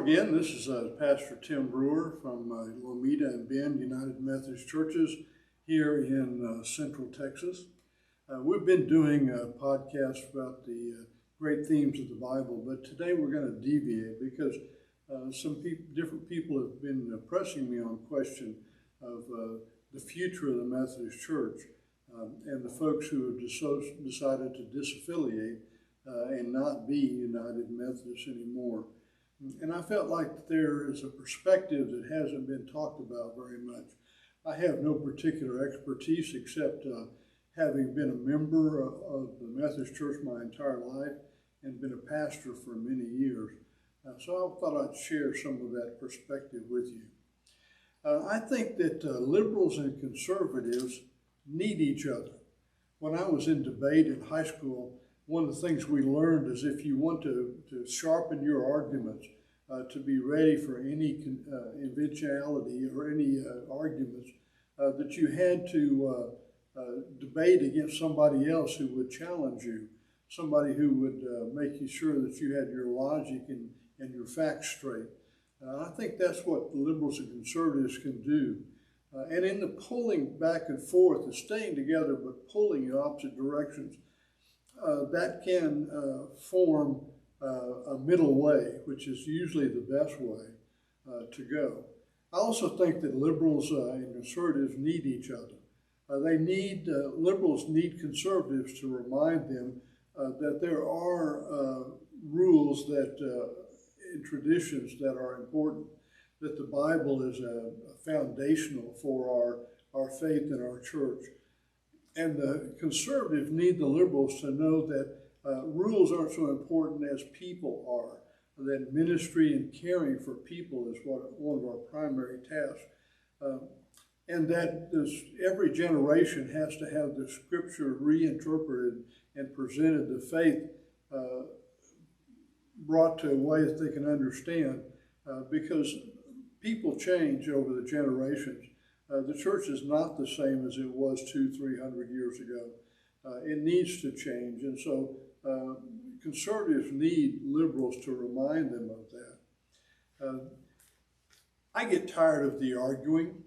again. This is Pastor Tim Brewer from Lomita and Bend United Methodist Churches here in Central Texas. We've been doing a podcast about the great themes of the Bible, but today we're going to deviate because different people have been pressing me on the question of the future of the Methodist Church and the folks who have decided to disaffiliate and not be United Methodists anymore. And I felt like there is a perspective that hasn't been talked about very much. I have no particular expertise except having been a member of the Methodist Church my entire life and been a pastor for many years. So I thought I'd share some of that perspective with you. I think that liberals and conservatives need each other. When I was in debate in high school, one of the things we learned is if you want to sharpen your arguments, to be ready for any eventuality or any arguments, that you had to debate against somebody else who would challenge you, somebody who would make you sure that you had your logic and your facts straight. I think that's what liberals and conservatives can do. And in the pulling back and forth, the staying together but pulling in opposite directions, that can form a middle way, which is usually the best way to go. I also think that liberals and conservatives need each other. Liberals need conservatives to remind them that there are rules and traditions that are important, that the Bible is foundational for our faith in our church. And the conservatives need the liberals to know that rules aren't so important as people are, that ministry and caring for people is one of our primary tasks, and that every generation has to have the scripture reinterpreted and presented, the faith brought to a way that they can understand, because people change over the generations. The church is not the same as it was 200-300 years ago. It needs to change, and so conservatives need liberals to remind them of that. I get tired of the arguing.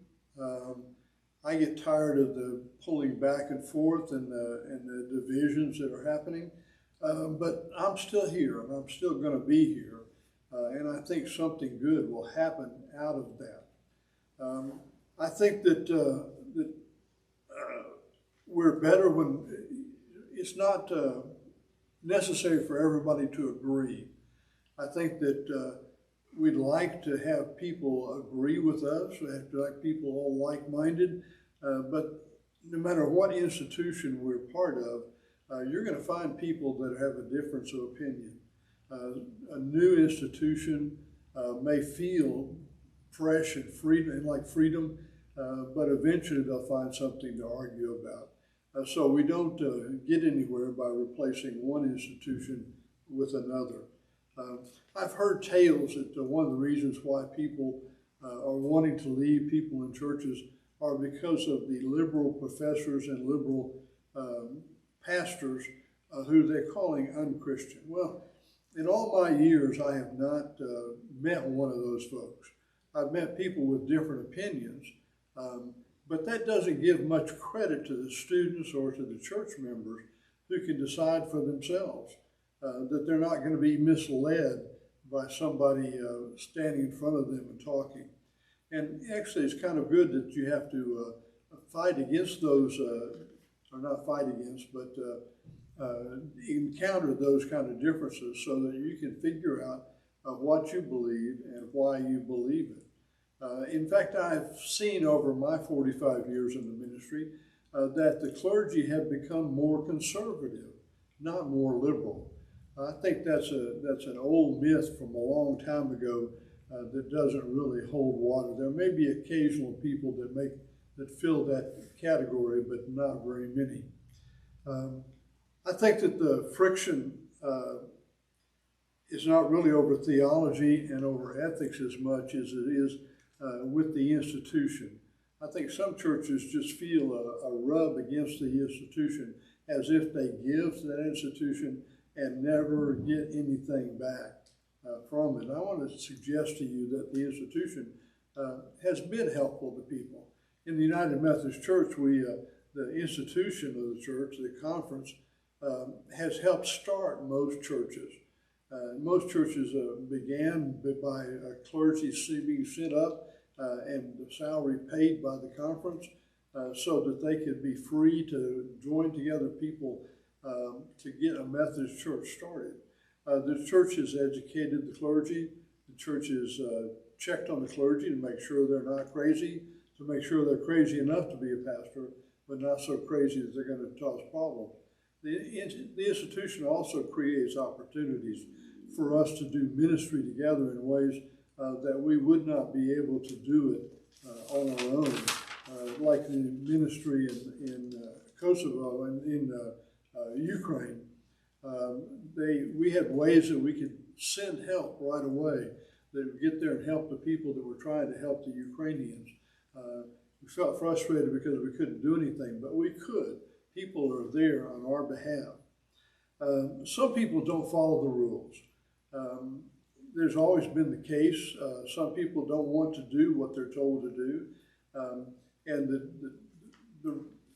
I get tired of the pulling back and forth and the divisions that are happening. But I'm still here, and I'm still going to be here, and I think something good will happen out of that. I think that we're better when it's not necessary for everybody to agree. I think that we'd like to have people agree with us. We have to like people all like-minded, but no matter what institution we're part of, you're going to find people that have a difference of opinion. A new institution may feel fresh and freedom and like freedom, but eventually they'll find something to argue about. So we don't get anywhere by replacing one institution with another. I've heard tales that one of the reasons why people are wanting to leave people in churches are because of the liberal professors and liberal pastors who they're calling unchristian. Well, in all my years, I have not met one of those folks. I've met people with different opinions, but that doesn't give much credit to the students or to the church members who can decide for themselves that they're not going to be misled by somebody standing in front of them and talking. And actually, it's kind of good that you have to fight against those, or not fight against, but encounter those kind of differences so that you can figure out what you believe and why you believe it. In fact, I've seen over my 45 years in the ministry that the clergy have become more conservative, not more liberal. I think that's an old myth from a long time ago that doesn't really hold water. There may be occasional people that fill that category, but not very many. I think that the friction is not really over theology and over ethics as much as it is with the institution. I think some churches just feel a rub against the institution as if they give to that institution and never get anything back. from it. I want to suggest to you that the institution has been helpful to people. In the United Methodist Church, the institution of the church, the conference, has helped start most churches. Most churches began by clergy being set up and the salary paid by the conference so that they could be free to join together people to get a Methodist church started. The church has educated the clergy. The church has checked on the clergy to make sure they're not crazy, to make sure they're crazy enough to be a pastor, but not so crazy that they're going to cause problems. The institution also creates opportunities for us to do ministry together in ways that we would not be able to do it on our own, like the ministry in Kosovo and in Ukraine. We had ways that we could send help right away, that would get there and help the people that were trying to help the Ukrainians. We felt frustrated because we couldn't do anything, but we could. People are there on our behalf. Some people don't follow the rules. There's always been the case. Some people don't want to do what they're told to do.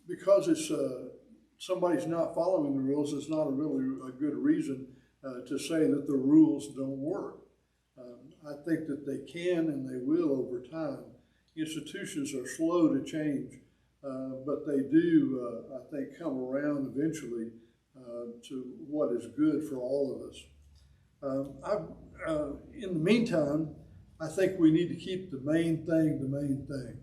Because it's somebody's not following the rules, it's not really a good reason to say that the rules don't work. I think that they can and they will over time. Institutions are slow to change, but they do, I think, come around eventually to what is good for all of us. In the meantime, I think we need to keep the main thing the main thing.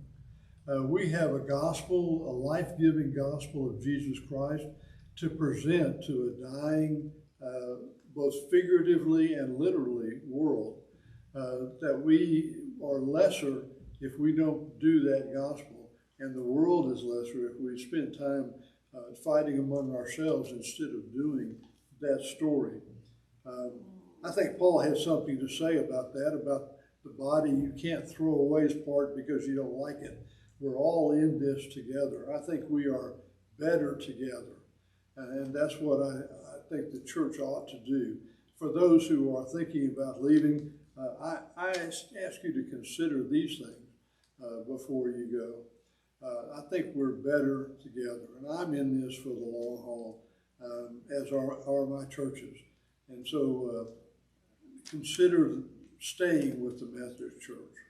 We have a gospel, a life-giving gospel of Jesus Christ to present to a dying, both figuratively and literally, world, that we are lesser if we don't do that gospel, and the world is lesser if we spend time fighting among ourselves instead of doing that story. I think Paul has something to say about that, about the body. You can't throw away his part because you don't like it. We're all in this together. I think we are better together. And that's what I think the church ought to do. For those who are thinking about leaving, I ask you to consider these things before you go. I think we're better together. And I'm in this for the long haul, as are my churches. And so consider staying with the Methodist Church.